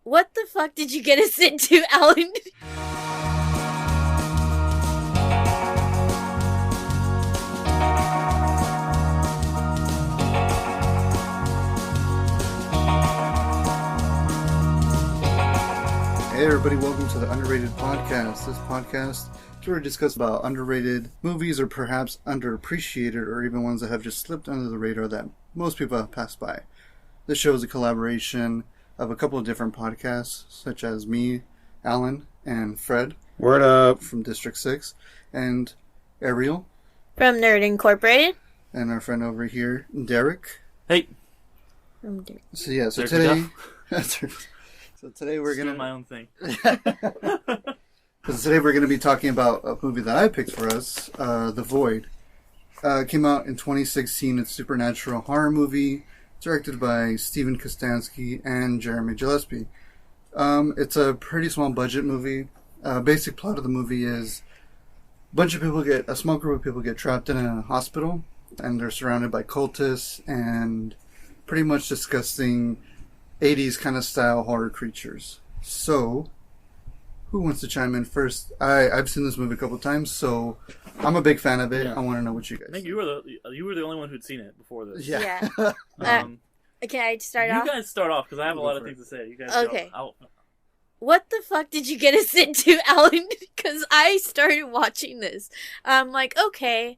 What the fuck did you get us into, Alan? Hey everybody, welcome to the Underrated Podcast. This podcast is where we discuss about underrated movies or perhaps underappreciated or even ones that have just slipped under the radar that most people have passed by. This show is a collaboration of a couple of different podcasts, such as me, Alan, and Fred. Word up. From District 6, and Ariel. From Nerd Incorporated. And our friend over here, Derek. Hey. From Derek. So today... So today we're doing my own thing. So today we're going to be talking about a movie that I picked for us, The Void. It came out in 2016. It's a supernatural horror movie directed by Kostanski and Jeremy Gillespie. It's a pretty small budget movie. Basic plot of the movie is a small group of people get trapped in a hospital, and they're surrounded by cultists and pretty much disgusting 80s kind of style horror creatures. So, who wants to chime in first? I've seen this movie a couple times, so I'm a big fan of it. Yeah. I want to know what you guys. I think you were the only one who'd seen it before this. Yeah. Can I start off? You guys start off because I have a lot of things to say. You guys okay. What the fuck did you get us into, Alan? Because I started watching this. I'm like, okay,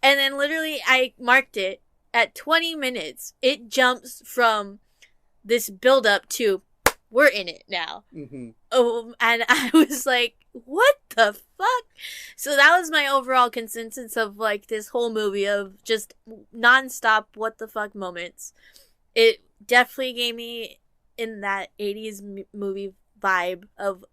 and then literally I marked it at 20 minutes. It jumps from this build up to we're in it now. Mm-hmm. And I was like, what the fuck? So that was my overall consensus of like this whole movie of just nonstop what the fuck moments. It definitely gave me in that 80s movie vibe of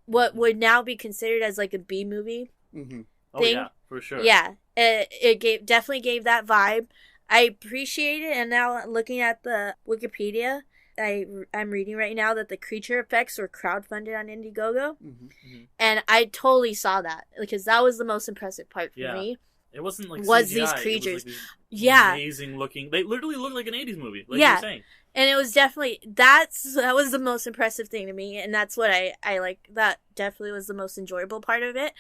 what would now be considered as like a B movie thing. Oh yeah, for sure. Yeah, it definitely gave that vibe. I appreciate it, and now looking at the Wikipedia, I'm reading right now that the creature effects were crowdfunded on Indiegogo, and I totally saw that because that was the most impressive part for me. It wasn't like was CGI. These creatures, it was like amazing looking. They literally looked like an 80s movie, like you're saying. And it was definitely that was the most impressive thing to me, and that's what I like. That definitely was the most enjoyable part of it.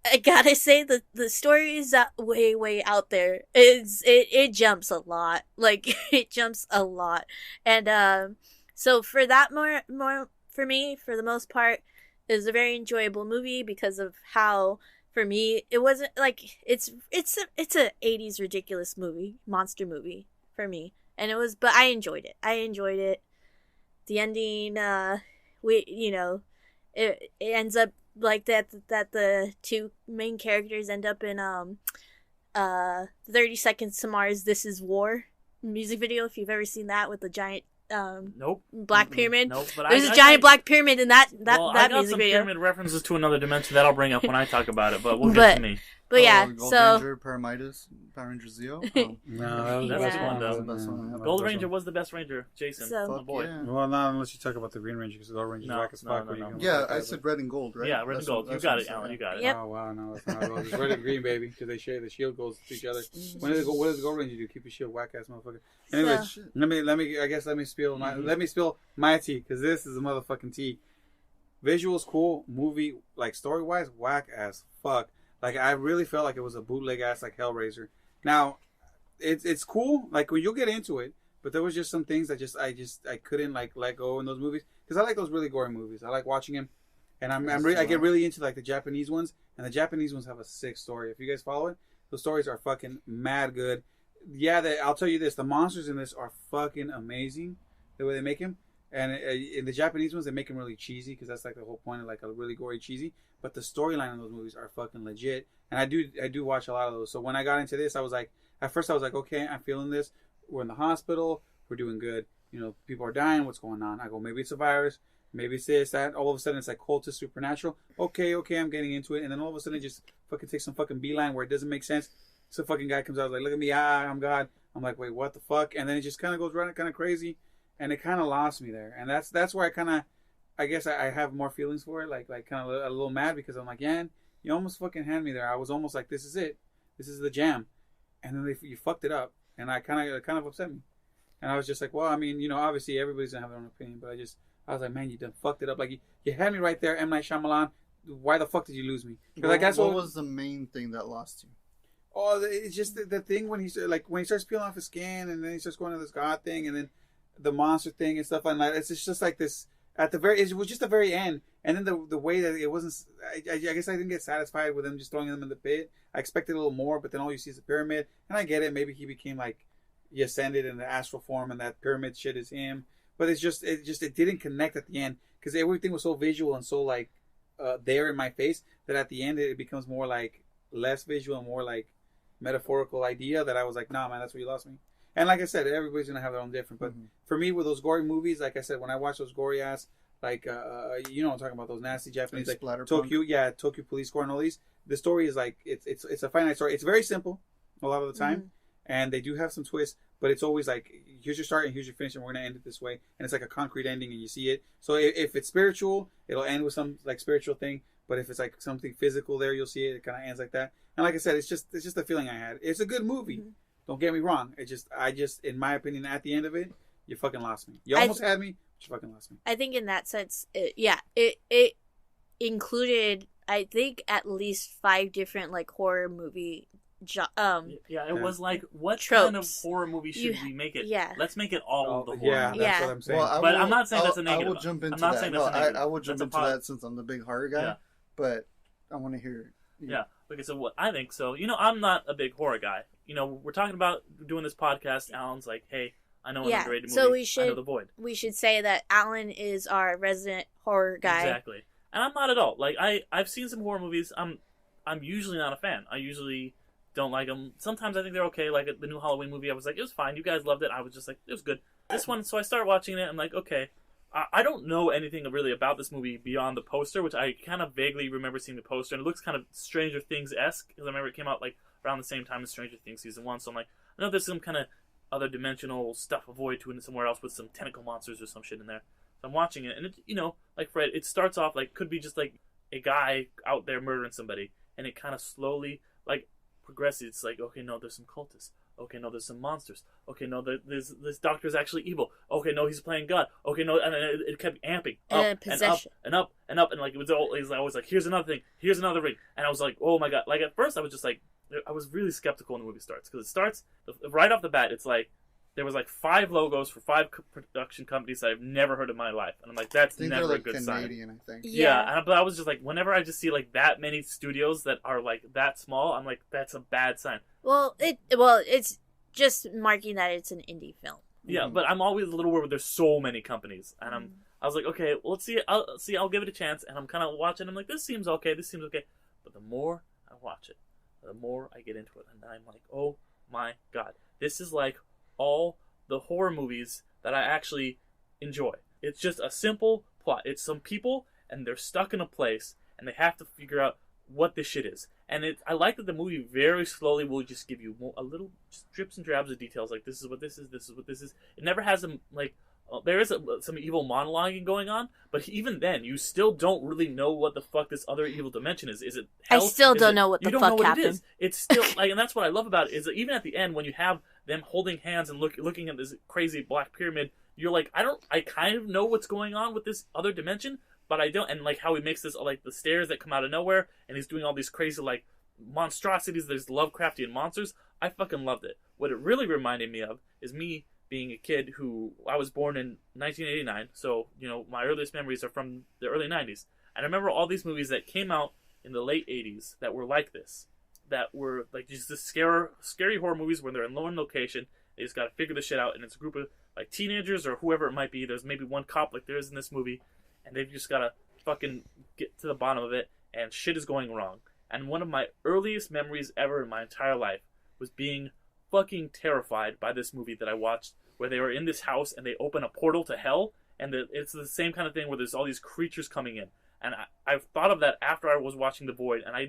I gotta say the story is way out there. It jumps a lot. Like it jumps a lot. And so for that more for me, for the most part, it was a very enjoyable movie because of how for me it wasn't like it's a 80s ridiculous movie, monster movie for me. And it was but I enjoyed it. The ending it ends up like that the two main characters end up in 30 Seconds to Mars This Is War music video, if you've ever seen that, with the giant black pyramid. Nope, but there's a giant black pyramid in that music video. I got some pyramid references to another dimension that I'll bring up when I talk about it, but we'll get to me. But yeah, Gold Ranger, Paramidas, Power Ranger Zeo. No, that was the best one. Gold Ranger was the best Ranger. Jason, the boy. Yeah. Well, not unless you talk about the Green Ranger, because the Gold Ranger's black as fuck. No. Yeah, I said red and gold, right? Yeah, red and gold. You got it, Alan. You got it. Yep. Oh wow, no, that's not gold. It's red and green, baby, because they share the shield goes to each other. What does the Gold Ranger do? Keep his shield, whack ass motherfucker. Anyway, let me spill my tea, because this is a motherfucking tea. Visuals cool, movie like story wise, whack as fuck. Like, I really felt like it was a bootleg-ass, like, Hellraiser. Now, it's cool, like, when you'll get into it, but there was just some things that I couldn't, like, let go in those movies. Because I like those really gory movies. I like watching them. And I get really into, like, the Japanese ones. And the Japanese ones have a sick story. If you guys follow it, those stories are fucking mad good. Yeah, I'll tell you this. The monsters in this are fucking amazing, the way they make them. And in the Japanese ones, they make them really cheesy, because that's, like, the whole point of, like, a really gory cheesy. But the storyline in those movies are fucking legit. And I do watch a lot of those. So when I got into this, I was like, at first I was like, okay, I'm feeling this. We're in the hospital. We're doing good. You know, people are dying. What's going on? I go, maybe it's a virus. Maybe it's this, that. All of a sudden, it's like cultist, supernatural. Okay, I'm getting into it. And then all of a sudden, it just fucking takes some fucking beeline where it doesn't make sense. So fucking guy comes out like, look at me. I'm God. I'm like, wait, what the fuck? And then it just kind of goes running kind of crazy. And it kind of lost me there. And that's where I guess I have more feelings for it, like kind of a little mad, because I'm like, yeah, you almost fucking had me there. I was almost like, this is it, this is the jam, and then you fucked it up, and I kind of upset me. And I was just like, well, I mean, obviously everybody's gonna have their own opinion, but I was like, man, you done fucked it up. Like you had me right there, M. Night Shyamalan. Why the fuck did you lose me? What was the main thing that lost you? Oh, it's just the thing when he starts peeling off his skin, and then he starts going to this god thing, and then the monster thing and stuff like that. It's just like this it was just the very end, and then the way that it wasn't. I guess I didn't get satisfied with him just throwing them in the pit. I expected a little more, but then all you see is a pyramid, and I get it. Maybe he became he ascended in the astral form, and that pyramid shit is him. But it didn't connect at the end because everything was so visual and so there in my face that at the end it becomes more less visual and more metaphorical idea that I was like, nah, man, that's where you lost me. And like I said, everybody's gonna have their own different. But for me, with those gory movies, like I said, when I watch those gory ass, I'm talking about those nasty Japanese Tokyo Police Score and all these. The story is it's a finite story. It's very simple a lot of the time, and they do have some twists. But it's always here's your start and here's your finish, and we're gonna end it this way. And it's like a concrete ending, and you see it. So if it's spiritual, it'll end with some spiritual thing. But if it's something physical there, you'll see it. It kind of ends like that. And like I said, it's just the feeling I had. It's a good movie. Mm-hmm. Don't get me wrong. I just, in my opinion, at the end of it, you fucking lost me. You almost had me, but you fucking lost me. I think in that sense, it included, I think, at least 5 different horror movie. It was what tropes. Kind of horror movie should we make it? Yeah. Let's make it all the horror. Yeah, that's what I'm saying. Well, but I'm not saying that's a negative. I will jump into that. I will jump into that since I'm the big horror guy. Yeah. But I want to hear. Yeah. Okay, so what I think, I'm not a big horror guy. We're talking about doing this podcast. Alan's like, hey, I know an underrated movie. I know The Void. We should say that Alan is our resident horror guy. Exactly. And I'm not at all. I've seen some horror movies. I'm usually not a fan. I usually don't like them. Sometimes I think they're okay. Like the new Halloween movie, I was like, it was fine. You guys loved it. I was just like, it was good. This one, so I started watching it. I'm like, okay. I don't know anything really about this movie beyond the poster, which I kind of vaguely remember seeing the poster, and it looks kind of Stranger Things-esque, because I remember it came out around the same time as Stranger Things Season 1, so I'm like, I know there's some kind of other dimensional stuff avoid to it somewhere else with some tentacle monsters or some shit in there. So I'm watching it, and it, like Fred, it starts off could be just a guy out there murdering somebody, and it kind of slowly, progresses. It's okay, no, there's some cultists. Okay, no, there's some monsters. Okay, no, this doctor's actually evil. Okay, no, he's playing God. Okay, no, and it kept amping up and up and up and up, and it was always here's another thing, here's another ring, and I was like, oh my god! At first, I was just I was really skeptical when the movie starts because it starts right off the bat. It's there was 5 logos for 5 production companies that I've never heard in my life, and I'm like, that's never a good Canadian, sign. I think. Yeah, but I was just whenever I just see that many studios that are that small, I'm like, that's a bad sign. Well, it's just marking that it's an indie film. Yeah, but I'm always a little worried. There's so many companies, and I was like, okay, well, let's see. I'll give it a chance, and I'm kind of watching. I'm like, this seems okay. But the more I watch it, the more I get into it, and I'm like, oh my god, this is all the horror movies that I actually enjoy. It's just a simple plot. It's some people, and they're stuck in a place, and they have to figure out what this shit is. And I like that the movie very slowly will just give you a little drips and drabs of details. This is what this is, this is what this is. It never has them, there is some evil monologuing going on, but even then, you still don't really know what the fuck this other evil dimension is. Is it hell? I still don't know what the fuck happened. You don't know what it is. It's still, and that's what I love about it, is that even at the end, when you have them holding hands and looking at this crazy black pyramid, you're I kind of know what's going on with this other dimension, but I don't. And how he makes this the stairs that come out of nowhere, and he's doing all these crazy monstrosities, there's Lovecraftian monsters. I fucking loved it. What it really reminded me of is me being a kid who, I was born in 1989, so my earliest memories are from the early 90s, and I remember all these movies that came out in the late 80s that were like this, that were just the scary horror movies where they're in lone location. They just gotta figure this shit out, and it's a group of teenagers or whoever it might be. There's maybe one cop there is in this movie, and they've just gotta fucking get to the bottom of it, and shit is going wrong. And one of my earliest memories ever in my entire life was being fucking terrified by this movie that I watched, where they were in this house and they open a portal to hell, and it's the same kind of thing where there's all these creatures coming in. And I've thought of that after I was watching The Void, and I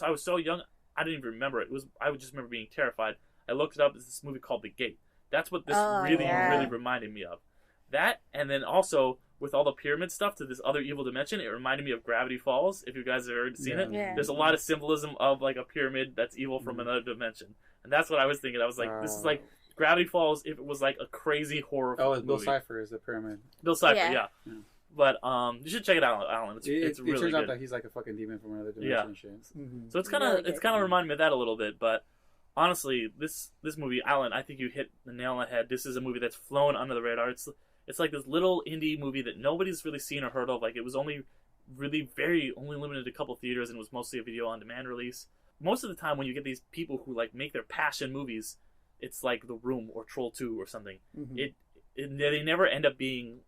was so young, I didn't even remember it. I would just remember being terrified. I looked it up. It's this movie called The Gate. That's what this really reminded me of. That, and then also with all the pyramid stuff to this other evil dimension, it reminded me of Gravity Falls. If you guys have ever seen it, there's a lot of symbolism of a pyramid that's evil from another dimension, and that's what I was thinking. I was like, this is Gravity Falls if it was like a crazy horror Oh, it's movie. Bill Cipher is the pyramid. Bill Cipher, Yeah. yeah. But you should check it out, Alan. It's really it turns good. out that he's like a fucking demon from another dimension Yeah. and shit. Mm-hmm. So it's kind of reminding me of that a little bit. But honestly, this movie, Alan, I think you hit the nail on the head. This is a movie that's flown under the radar. It's like this little indie movie that nobody's really seen or heard of. Like, it was only limited to a couple theaters, and it was mostly a video on demand release. Most of the time when you get these people who like make their passion movies, it's like The Room or Troll 2 or something. Mm-hmm. They never end up being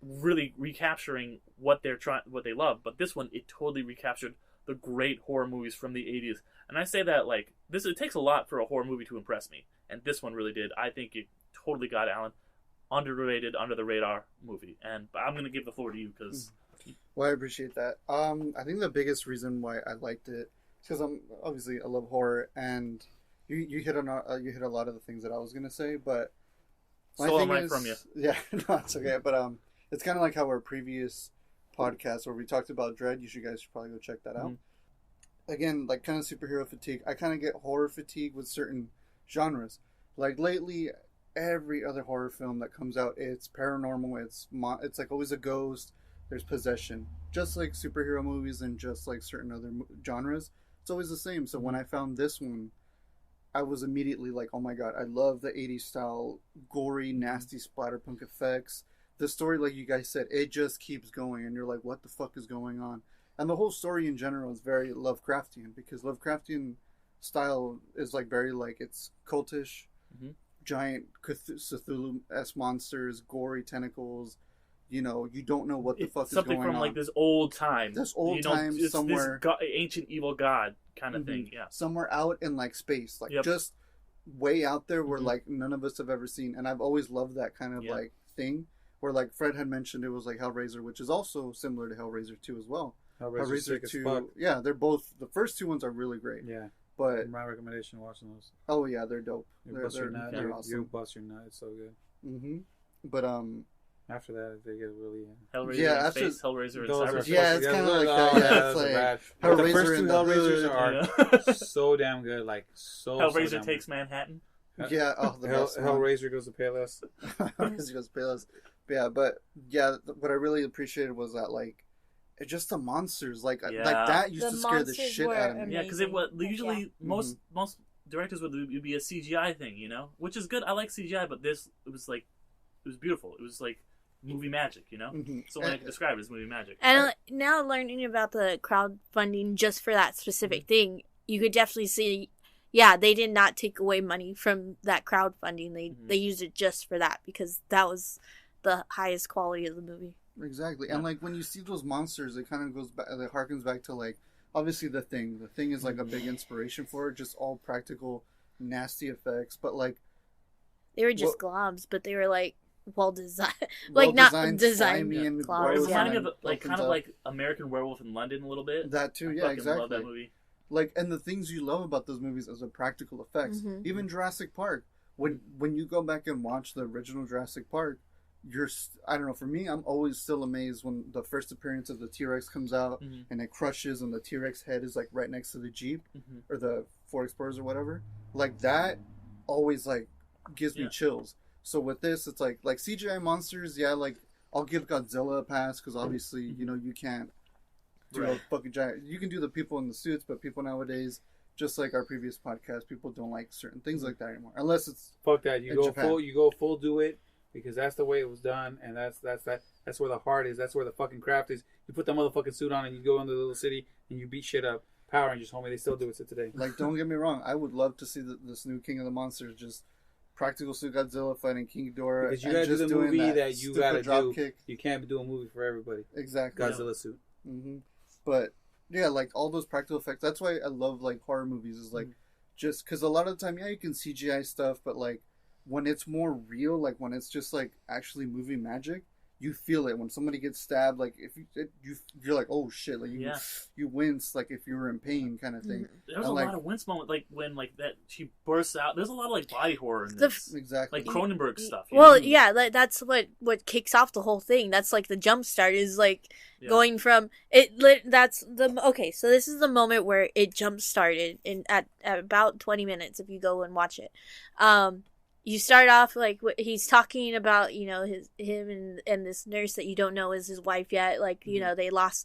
really recapturing what they love. But this one, it totally recaptured the great horror movies from the 80s. And I say that like this, it takes a lot for a horror movie to impress me, and this one really did. I think it totally got Alan. Underrated, under the radar movie. And I'm gonna give the floor to you because. Well, I appreciate that. I think the biggest reason why I liked it is because I love horror, and you hit on you hit a lot of the things that I was gonna say, but Stole mine from you. Yeah, no, it's okay. But it's kind of like how our previous podcast where we talked about Dread. You guys should probably go check that out. Again, like kind of superhero fatigue. I kind of get horror fatigue with certain genres. Like lately, every other horror film that comes out, it's paranormal. It's like always a ghost. There's possession, just like superhero movies and just like certain other genres. It's always the same. So when I found this one, I was immediately like, oh my god, I love the 80s style, gory, nasty splatterpunk effects. The story, like you guys said, it just keeps going, and you're like, what the fuck is going on? And the whole story in general is very Lovecraftian, because Lovecraftian style is like very like, it's cultish, giant Cthulhu-esque monsters, gory tentacles. You know, you don't know what the fuck is going on. Something from like this old time. This old time somewhere. This ancient evil god kind of thing, yeah. Somewhere out in like space. Like just way out there where like none of us have ever seen. And I've always loved that kind of like thing. Where like Fred had mentioned it was like Hellraiser, which is also similar to Hellraiser 2 as well. Hellraiser 2, yeah, they're both, the first two ones are really great. Yeah. But my recommendation watching those. Oh yeah, they're dope. They're awesome. You bust your nut. It's so good. But after that, they get really Hellraiser in space, Hellraiser in cyberspace. Yeah, it's kind of like that. Yeah, it's like the first two Hellraisers are so damn good. Like Hellraiser takes Manhattan. Yeah, the best Hellraiser goes to Payless. Hellraiser goes to Payless. But what I really appreciated was that like, it's just the monsters like that used to scare the shit out of me. Yeah, because it was usually most directors would be a CGI thing, you know, which is good. I like CGI, but it was beautiful. It was like movie magic, you know? So when I can describe it as movie magic. And now learning about the crowdfunding just for that specific thing, you could definitely see, they did not take away money from that crowdfunding. They used it just for that because that was the highest quality of the movie. Exactly. And like when you see those monsters, it kind of goes back, it harkens back to like, obviously The Thing. The Thing is like a big inspiration for it, just all practical, nasty effects. But like, they were just globs, but they were like, well designed, like not designed. Yeah. It was kind of like American Werewolf in London a little bit. That too, I exactly. love that movie. Like, and the things you love about those movies is the practical effects. Even Jurassic Park. When you go back and watch the original Jurassic Park, I don't know. For me, I'm always still amazed when the first appearance of the T-Rex comes out and it crushes, and the T-Rex head is like right next to the Jeep or the Ford Explorers or whatever. Like that always like gives me chills. So with this, it's like CGI monsters. Yeah, like I'll give Godzilla a pass because obviously you can't do a fucking giant. You can do the people in the suits, but people nowadays, just like our previous podcast, people don't like certain things like that anymore. Unless it's fuck that. You go full do it because that's the way it was done, and that's where the heart is. That's where the fucking craft is. You put that motherfucking suit on and you go into the little city and you beat shit up. Power Rangers, homie, they still do it to today. Like, don't get me wrong, I would love to see this new King of the Monsters just. Practical suit Godzilla fighting King Ghidorah. Because you gotta do the movie that you gotta do. Kick. You can't do a movie for everybody. Exactly. Godzilla suit. But yeah, like all those practical effects. That's why I love like horror movies. Is like just because a lot of the time, you can CGI stuff, but like when it's more real, like when it's just like actually movie magic, you feel it when somebody gets stabbed. Like if you're like, oh shit, like you wince, like if you were in pain, kind of thing. There's a lot of wince moment, like when like that she bursts out. There's a lot of like body horror in this, exactly, like Cronenberg stuff. Well, that's what kicks off the whole thing. That's like the jump start is like going from it. That's okay. So this is the moment where it jump started at about 20 minutes if you go and watch it. you start off like he's talking about, you know, him and this nurse that you don't know is his wife yet. Like, you know, they allude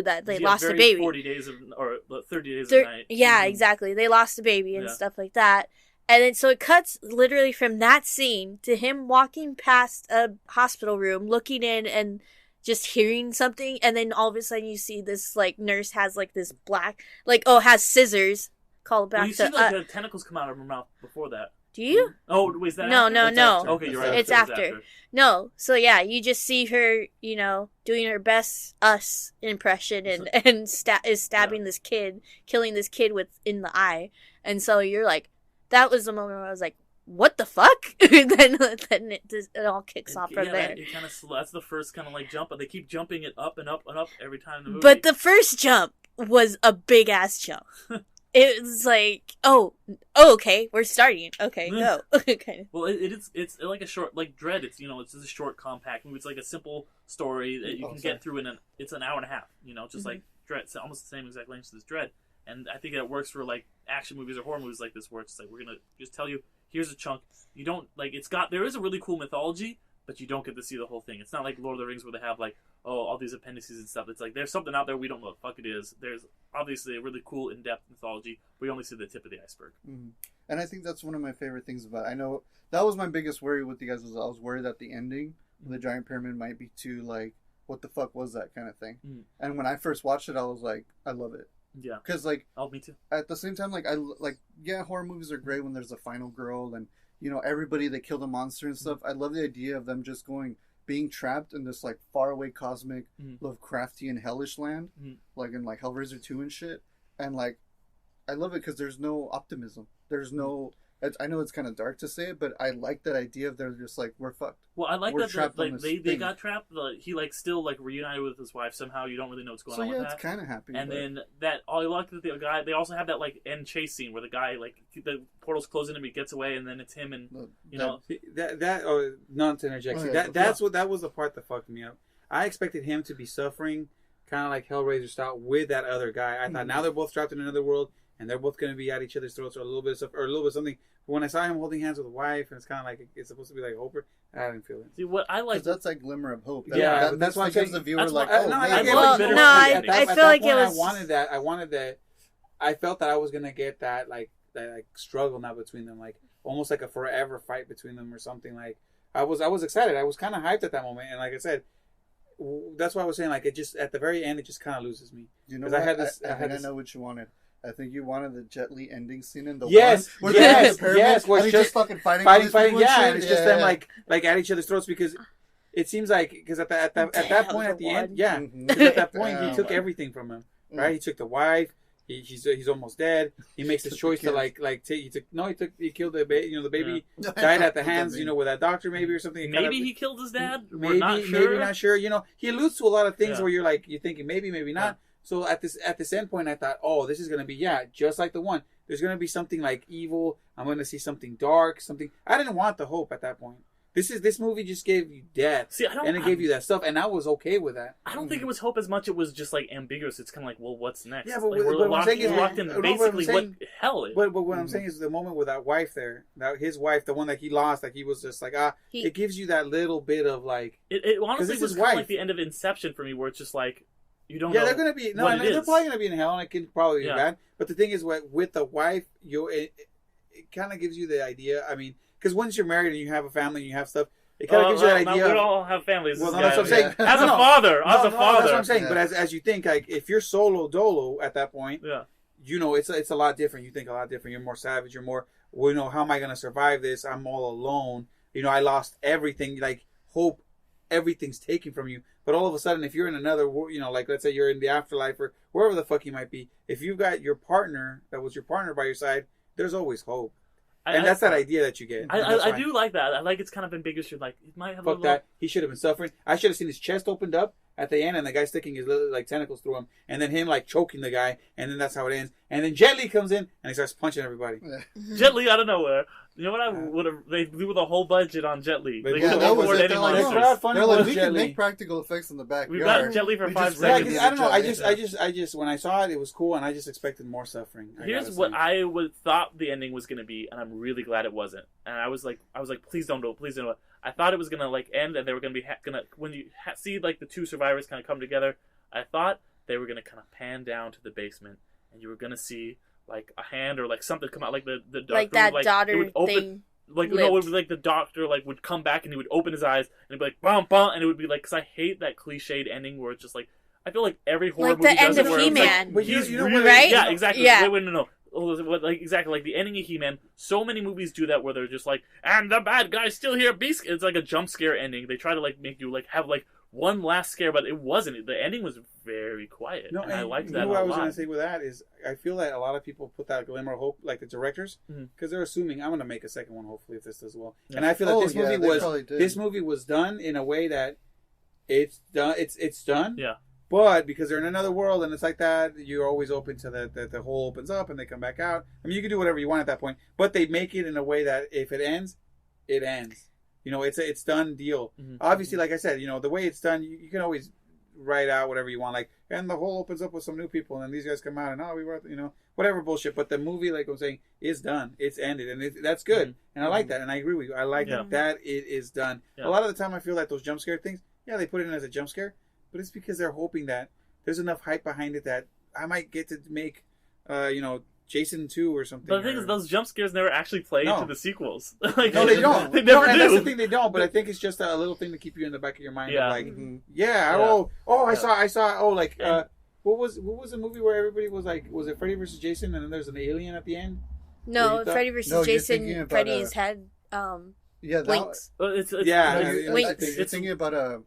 that they lost a baby. 40 days or 30 days of night. Yeah, exactly. They lost a baby and stuff like that. And then so it cuts literally from that scene to him walking past a hospital room, looking in and just hearing something, and then all of a sudden you see this like nurse has like this black has scissors. Call back you see like the tentacles come out of her mouth before that. Do you? Oh, wait, is that no, after? no. Okay, you're right. It's after. No, so yeah, you just see her, you know, doing her best Us impression and stabbing this kid, killing this kid in the eye, and so you're like, that was the moment where I was like, what the fuck? then it all kicks off from there. It kind of that's the first kind of like jump, but they keep jumping it up and up and up every time in the movie. But the first jump was a big ass jump. It was like, okay, we're starting. Okay, go. Okay. Well, it's like a short, like Dread. It's, you know, it's just a short, compact movie. It's like a simple story that you can get through it's an hour and a half. You know, just like Dread. It's almost the same exact length as Dread. And I think that works for like action movies or horror movies like this, where it's like, we're gonna just tell you, here's a chunk. You don't like, there is a really cool mythology, but you don't get to see the whole thing. It's not like Lord of the Rings where they have like, all these appendices and stuff. It's like there's something out there we don't know what the fuck it is. There's obviously a really cool in-depth mythology. We only see the tip of the iceberg. Mm-hmm. And I think that's one of my favorite things about it. I know that was my biggest worry with you guys, was I was worried that the ending of the Giant Pyramid might be too like, what the fuck was that kind of thing. Mm-hmm. And when I first watched it, I was like, I love it. Yeah. Because like, me too. At the same time, like horror movies are great when there's a final girl and, you know, everybody, they kill the monster and stuff. I love the idea of them just being trapped in this like faraway cosmic Lovecraftian hellish land, like in like Hellraiser 2 and shit. And like, I love it because there's no optimism. There's no. I know it's kind of dark to say it, but I like that idea of they're just like, we're fucked. Well, I like that like they got trapped. He like still like reunited with his wife somehow. You don't really know what's going on with that. So yeah, it's kind of happy. And then that I like that the guy. They also have that like end chase scene where the guy like the portal's closing and he gets away, and then it's him and not to interject. That was the part that fucked me up. I expected him to be suffering, kind of like Hellraiser style, with that other guy. I thought now they're both trapped in another world and they're both going to be at each other's throats or a little bit of stuff or a little bit of something. But when I saw him holding hands with a wife, and it's kind of like it's supposed to be like Hopper, I didn't feel it. See, what I like, that's like glimmer of hope. That's why gives the viewer like, I feel like it was. I wanted that. I felt that I was gonna get that like struggle now between them, like almost like a forever fight between them or something. Like I was excited. I was kind of hyped at that moment, and like I said, that's why I was saying like it just at the very end it just kind of loses me. You know what? I know what you wanted. I think you wanted the Jet Li ending scene in the yes, where it's just fucking fighting, yeah, and it's just them like at each other's throats because it seems like because at that point at the end, because at that point he took everything from him, right? He took the wife. He's almost dead. He makes his choice to he killed the baby. You know, the baby died at the hands. You know, with that doctor maybe or something. Maybe he killed his dad. Maybe not sure. You know, he alludes to a lot of things where you're thinking maybe not. Yeah. So at this end point, I thought, this is gonna be just like the one. There's gonna be something like evil. I'm gonna see something dark. Something I didn't want the hope at that point. This movie just gave you death, and it gave you that stuff, and I was okay with that. I don't think it was hope as much. It was just like ambiguous. It's kind of like, well, what's next? Yeah, but we're locked in basically what hell is. But what I'm saying is the moment with that wife there, his wife, the one that he lost, like he was just like it gives you that little bit of like. It honestly was kind of like the end of Inception for me, where it's just like. You don't know. They're going to be they're probably going to be in hell, and it can probably be bad. But the thing is, with the wife, it kind of gives you the idea. I mean, because once you're married and you have a family and you have stuff, it kind of gives you that idea. We all have families. Well, that's what I'm saying. As a father, that's what I'm saying. But as you think, like if you're solo dolo at that point, you know it's a lot different. You think a lot different. You're more savage. You're more. Well, you know, how am I going to survive this? I'm all alone. You know, I lost everything. Like hope, everything's taken from you. But all of a sudden, if you're in another, you know, like let's say you're in the afterlife or wherever the fuck you might be, if you've got your partner that was your partner by your side, there's always hope. And that's that idea that you get. I do like that. I like it's kind of ambiguous. You're like, it might have fuck that. He should have been suffering. I should have seen his chest opened up at the end and the guy sticking his little like tentacles through him, and then him like choking the guy, and then that's how it ends. And then Jet Li comes in and he starts punching everybody. Jet Li out of nowhere. You know what I would have? They blew the whole budget on Jet Li. They Yeah, couldn't that was afford it. any They're like, monsters. They're like, we can make practical effects in the backyard. We've got Jet Li for We 5 just Yeah, seconds. I don't know. I just, when I saw it, it was cool, and I just expected more suffering. Here's what I thought the ending was gonna be, and I'm really glad it wasn't. And I was like, please don't do it, please don't do it. I thought it was gonna like end, and they were gonna be when you see like the two survivors kind of come together. I thought they were gonna kind of pan down to the basement, and you were gonna see like a hand or like something come out, like the doctor Like that would, daughter it would open, thing. like no, it would be like the doctor like would come back and he would open his eyes and it'd be like bum bum, and it would be like, because I hate that cliched ending where it's just like, I feel like every horror Like movie the does end it of where it's He-Man. like, he's you know really, what- Right? yeah, exactly. Yeah. Wait, no. Like exactly, like the ending of He-Man. So many movies do that where they're just like, and the bad guy's still here. Beast. It's like a jump scare ending. They try to like make you like have like one last scare, but it wasn't. The ending was very quiet, No, and I liked you that know what a I was lot. going to say with that is, I feel that a lot of people put that glimmer of hope, like the directors, because they're assuming I'm going to make a second one, hopefully, if this does well. Yeah. And I feel that this movie did. was done in a way that it's done. It's done. Yeah. But because they're in another world and it's like that, you're always open to that the hole opens up and they come back out. I mean, you can do whatever you want at that point, but they make it in a way that if it ends, it ends. You know, it's done deal. Mhm. Obviously, like I said, you know, the way it's done, you can always write out whatever you want. Like, and the hole opens up with some new people, and then these guys come out, and we were, you know, whatever bullshit. But the movie, like I'm saying, is done. It's ended, and that's good. Mhm. And I like that, and I agree with you. I like Yeah. that it is done. Yeah. A lot of the time, I feel like those jump scare things, yeah, they put it in as a jump scare, but it's because they're hoping that there's enough hype behind it that I might get to make, you know, Jason 2 or something. But the thing is, those jump scares never actually play No. into the sequels. Like, No, they don't. They never and do. that's the thing, they don't. But I think it's just a little thing to keep you in the back of your mind. Yeah. Of like, Mhm. yeah, Yeah. I saw. Oh, like, And- what was the movie where everybody was like, was it Freddy versus Jason, and then there's an alien at the end? No, you thought- Freddy versus No, you're thinking Jason. about, Freddy's head Yeah, that, blinks. It's Yeah, no, yeah, you're, Wait. I think you're thinking about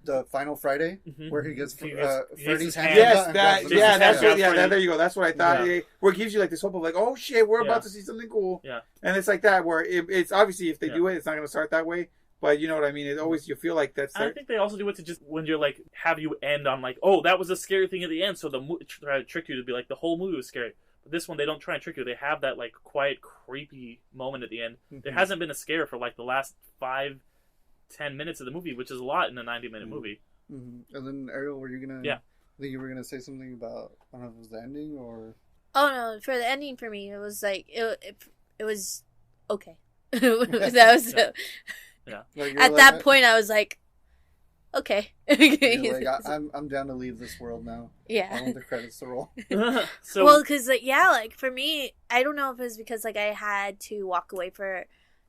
the Final Friday Mhm. where he gets He gets Freddy's hand. hand. Yes, out and that. grabs him. Yeah, Jason's that's hand what. Yeah, Freddy. there you go. That's what I thought. Yeah. Where it gives you like this hope of like, oh shit, we're Yeah. about to see something cool. Yeah. And it's like that where it's obviously if they Yeah. do it, it's not going to start that way. But you know what I mean. It always you feel like that's. I think they also do it to just when you're like have you end on like, oh, that was a scary thing at the end, so try to trick you to be like the whole movie was scary. But this one they don't try and trick you. They have that like quiet, creepy moment at the end. There hasn't been a scare for like the last 5-10 minutes of the movie, which is a lot in a 90-minute movie. Mm-hmm. And then Ariel, were you gonna? Yeah. I think you were gonna say something about, I don't know if it was the ending or. Oh no! For the ending, for me, it was like it was okay. That was Like, you're at like, that point. I was like, okay. you're like, I'm down to leave this world now. I Yeah. want the credits to roll. So Well, because like like for me, I don't know if it was because like I had to walk away for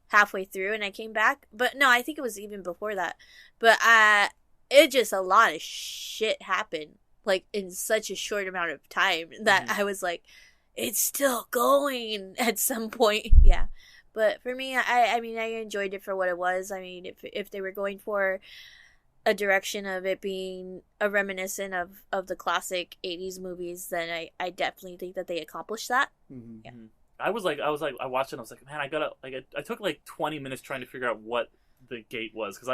halfway through and I came back, but no, I think it was even before that. But it just a lot of shit happened like in such a short amount of time that I was like, it's still going at some point. Yeah. But for me, I mean, I enjoyed it for what it was. I mean, if they were going for a direction of it being a reminiscent of the classic 80s movies, then I definitely think that they accomplished that. Mm-hmm. Yeah. I watched it and I was like, man, I gotta like I took like 20 minutes trying to figure out what the gate was because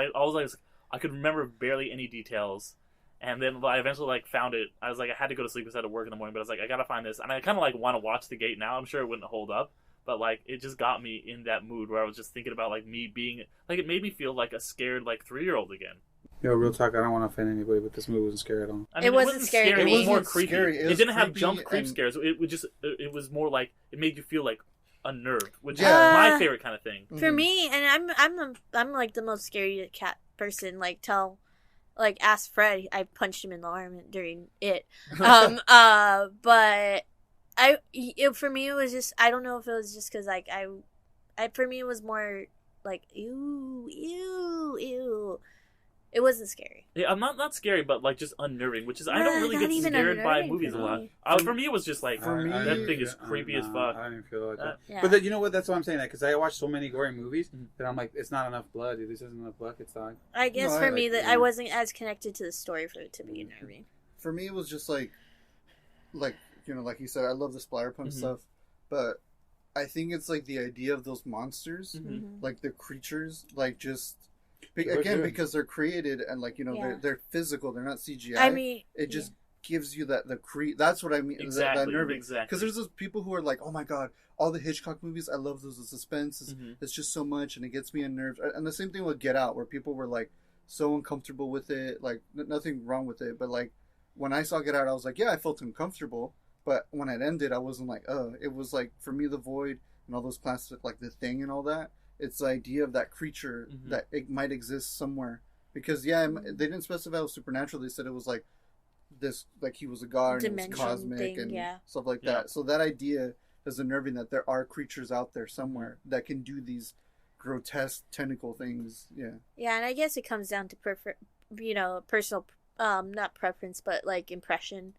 I could remember barely any details, and then I eventually like found it. I was like, I had to go to sleep because I had to work in the morning, but I was like, I gotta find this, and I kind of like want to watch the gate now. I'm sure it wouldn't hold up, but like it just got me in that mood where I was just thinking about like me being like it made me feel like a scared like 3-year-old again. Yo, real talk. I don't want to offend anybody, but this movie wasn't scary at all. I mean, It wasn't scary to It me. was more It wasn't creepy. scary. It It was didn't have creepy jump creep and- scares. It was more like it made you feel like unnerved, which Yeah. is my favorite kind of thing. For me, and I'm like the most scary cat person. Like ask Fred. I punched him in the arm during it. But for me it was just, I don't know if it was just because like I for me it was more like ew. It wasn't scary. Yeah, I'm not scary, but like just unnerving, which is I Nah, don't really not get even scared by unnerving movies for a lot. me. For me, it was just like For me, that thing is creepy as fuck. I didn't feel like that. Yeah. But you know what? That's why I'm saying that because I watched so many gory movies Mhm. that I'm like, it's not enough blood, dude. This isn't enough buckets, dog. I guess No, for I me like that it. I wasn't as connected to the story for it to be unnerving. For me, it was just like you know, like you said, I love the splatter punch Mhm. stuff, but I think it's like the idea of those monsters, Mhm. like the creatures, like just They look again good. because they're created and like you know Yeah. they're physical, they're not CGI. I mean, it just gives you that that's what I mean. Exactly. That nerve. Exactly. Because there's those people who are like, oh my god, all the Hitchcock movies, I love those. The suspense is it's just so much, and it gets me unnerved. And the same thing with Get Out, where people were like so uncomfortable with it. Like nothing wrong with it, but like when I saw Get Out, I was like, yeah, I felt uncomfortable. But when it ended, I wasn't like, it was like for me, The Void and all those classic like The Thing and all that. It's the idea of that creature that it might exist somewhere. Because they didn't specify it was supernatural. They said it was like this, like he was a god and it was cosmic and stuff like that. So that idea is unnerving, that there are creatures out there somewhere that can do these grotesque tentacle things. Yeah. Yeah, and I guess it comes down to personal, not preference, but like impression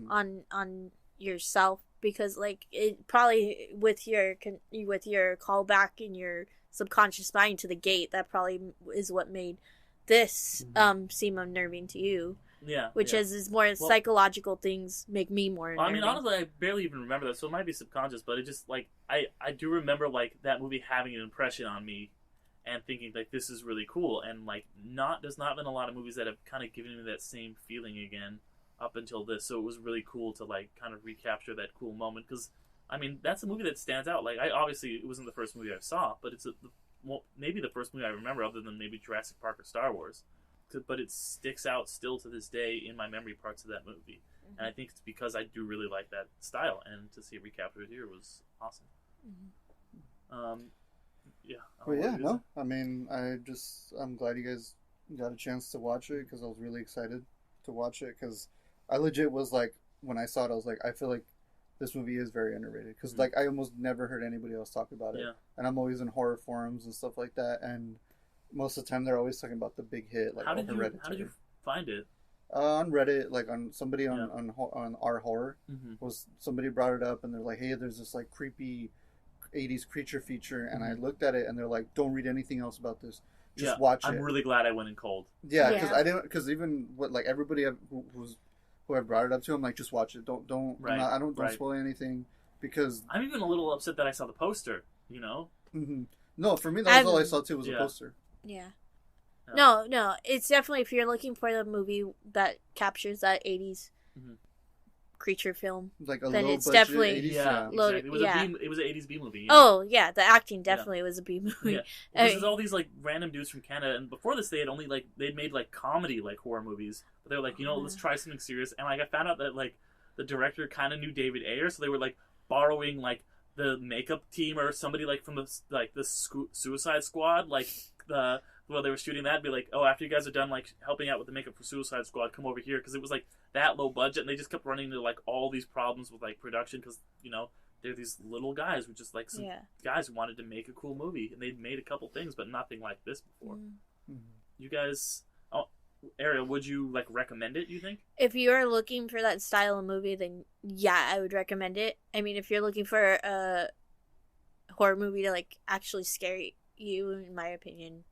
on yourself, because like it probably with your callback in your subconscious mind to the gate, that probably is what made this seem unnerving to you. Yeah, which is more psychological things make me more unnerving. I mean, honestly, I barely even remember that, so it might be subconscious, but it just, like, I do remember, like, that movie having an impression on me and thinking, like, this is really cool, and, like, there's not been a lot of movies that have kind of given me that same feeling again up until this, so it was really cool to, like, kind of recapture that cool moment, because, I mean, that's a movie that stands out. Like, obviously, it wasn't the first movie I saw, but it's maybe the first movie I remember other than maybe Jurassic Park or Star Wars. But it sticks out still to this day in my memory parts of that movie. And I think it's because I do really like that style, and to see it recaptured here was awesome. I mean, I'm glad you guys got a chance to watch it, because I was really excited to watch it, because I legit was like, when I saw it, I was like, I feel like this movie is very underrated, because like I almost never heard anybody else talk about it, and I'm always in horror forums and stuff like that, and most of the time they're always talking about the big hit, like Hereditary. How did you find it? On Reddit, like on somebody on our horror, was somebody brought it up, and they're like, hey, there's this like creepy 80s creature feature, and I looked at it, and they're like, don't read anything else about this, just watch it. I'm really glad I went in cold. Because even what like everybody who I've brought it up to, I'm like, just watch it, don't spoil anything, because I'm even a little upset that I saw the poster, you know. No, for me that was all I saw too, was a poster. Yeah. No, it's definitely, if you're looking for the movie that captures that 80s creature film, like a then low it's budget definitely 80s, loaded. It was an 80s B movie. Oh yeah, the acting definitely was a B movie. This is all these like random dudes from Canada, and before this they'd made like comedy like horror movies, but they were like, let's try something serious. And like I found out that like the director kind of knew David Ayer, so they were like borrowing like the makeup team or somebody like from the Suicide Squad, like while they were shooting that, be like, oh, after you guys are done like helping out with the makeup for Suicide Squad, come over here, because it was like that low budget, and they just kept running into like all these problems with like production, because they're these little guys who just like some guys who wanted to make a cool movie, and they'd made a couple things, but nothing like this before. You guys, Ariel, would you like recommend it? You think? If you're looking for that style of movie, then yeah, I would recommend it. I mean, if you're looking for a horror movie to like actually scare you, in my opinion,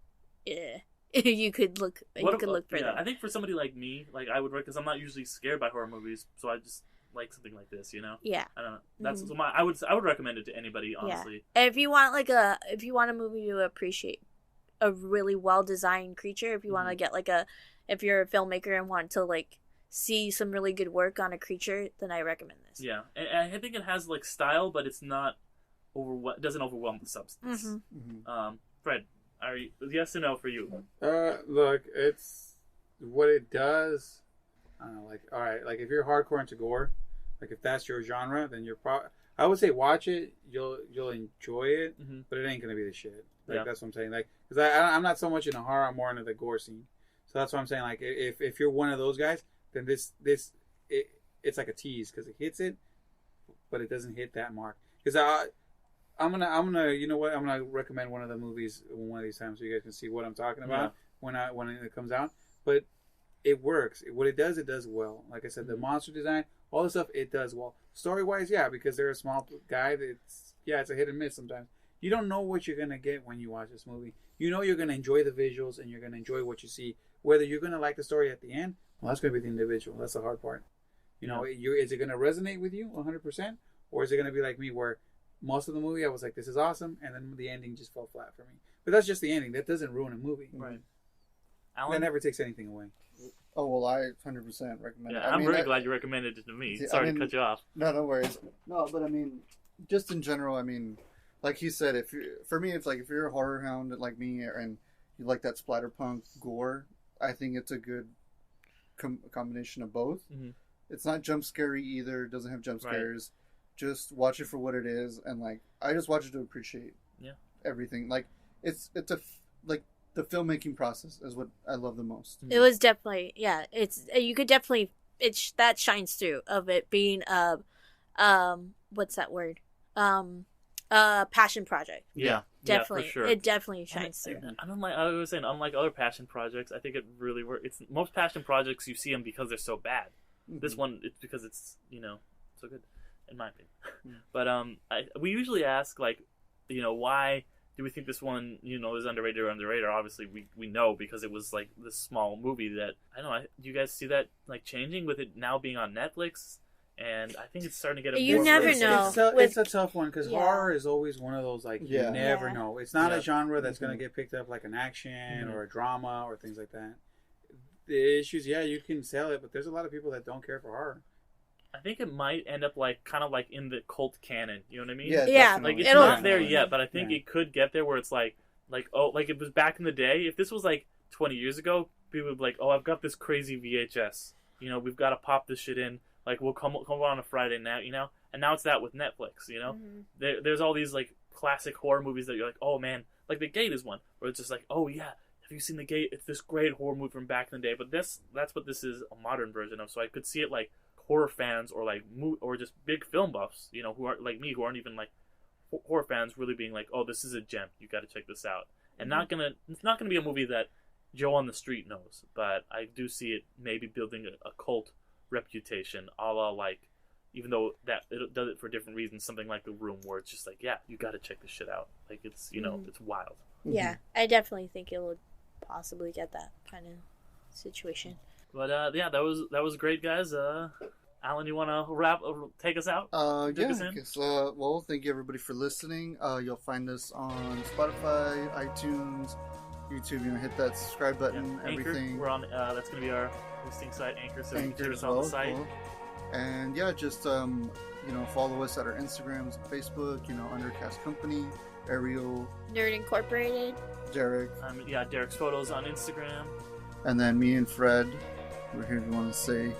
you could look for them. I think for somebody like me, like I would, because I'm not usually scared by horror movies, so I just like something like this, Yeah. I don't know. That's so I would recommend it to anybody, honestly. Yeah. If you want a movie to appreciate a really well designed creature, if you want to get like if you're a filmmaker and want to like see some really good work on a creature, then I recommend this. Yeah, and I think it has like style, but it's not doesn't overwhelm the substance. Fred, yes or no for you? Look, it's what it does. I don't know, like, all right, like if you're hardcore into gore, like if that's your genre, then I would say watch it. You'll enjoy it, but it ain't gonna be the shit. Like that's what I'm saying. Like, because I'm not so much into horror, I'm more into the gore scene. So that's what I'm saying. Like, if you're one of those guys, then it's like a tease, because it hits it, but it doesn't hit that mark. Because I'm gonna you know what, I'm gonna recommend one of the movies one of these times so you guys can see what I'm talking about when it comes out. But it works. What it does well. Like I said, the monster design, all the stuff, it does well. Story wise, because they're a small guy, it's a hit and miss sometimes. You don't know what you're gonna get when you watch this movie. You know you're gonna enjoy the visuals and you're gonna enjoy what you see. Whether you're gonna like the story at the end, well, that's gonna be the individual. That's the hard part. Is it gonna resonate with you 100%, or is it gonna be like me, where most of the movie I was like, this is awesome, and then the ending just fell flat for me. But that's just the ending. That doesn't ruin a movie. Right. That Alan? never takes anything away. Oh well, I 100% recommend it. Yeah, I'm really glad you recommended it to me. See, Sorry to cut you off. No worries. No, but I mean, just in general, I mean, like he said, for me, it's like if you're a horror hound like me and you like that splatterpunk gore, I think it's a good combination of both. Mm-hmm. It's not jump scary either. It doesn't have jump scares. Right. Just watch it for what it is, and like I just watch it to appreciate everything. Like it's like the filmmaking process is what I love the most. It was definitely it's you could definitely that shines through of it being what's that word passion project. Yeah, definitely. For sure. It definitely shines through. I was saying, unlike other passion projects, I think it really works. It's most passion projects you see them because they're so bad. Mm-hmm. This one, it's because it's so good, in my opinion. Mm-hmm. But we usually ask like, why do we think this one is underrated or under the radar? Obviously, we know because it was like this small movie that I don't know. Do you guys see that like changing with it now being on Netflix? And I think it's starting to get. You never know. It's a tough one because horror is always one of those like you never know. It's not a genre that's going to get picked up like an action or a drama or things like that. The issues, you can sell it, but there's a lot of people that don't care for horror. I think it might end up kind of like in the cult canon. You know what I mean? Yeah. Like it's not there yet, but I think it could get there where it's like it was back in the day. If this was like 20 years ago, people would be like, "Oh, I've got this crazy VHS. We've got to pop this shit in. Like we'll come on a Friday night, And now it's that with Netflix. Mm-hmm. There's all these like classic horror movies that you're like, oh man, like The Gate is one where it's just like, oh yeah, have you seen The Gate? It's this great horror movie from back in the day. But that's what this is a modern version of. So I could see it like horror fans or like or just big film buffs, who aren't like me, who aren't even like horror fans, really being like, oh, this is a gem. You got to check this out. And it's not gonna be a movie that Joe on the street knows, but I do see it maybe building a cult reputation, a la like, even though that it does it for different reasons, something like The Room, where it's just like, yeah, you got to check this shit out. Like it's it's wild. Yeah, I definitely think it would possibly get that kind of situation. But that was great, guys. Alan, you want to take us out? Well, thank you everybody for listening. You'll find us on Spotify, iTunes, YouTube. Hit that subscribe button. Anchor, everything. We're on. That's going to be our hosting site, Anchor. So you can check us on the site. Cool. And just follow us at our Instagrams, Facebook. Undercast Company, Ariel, Nerd Incorporated, Derek. Derek's photos on Instagram. And then me and Fred. We're here if you want to say.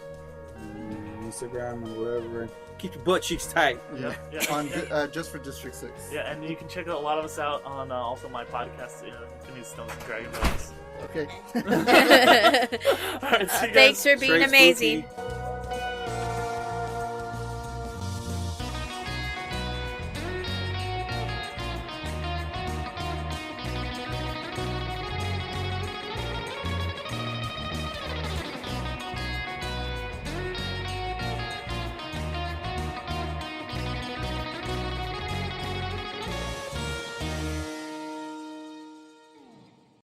Instagram and whatever. Keep your butt cheeks tight. Yeah. On just for District 6. Yeah, and you can check a lot of us out on also my podcast, Infinity Stones and Dragon Bones. Okay. All right, see you guys. Thanks for being amazing. Spooky.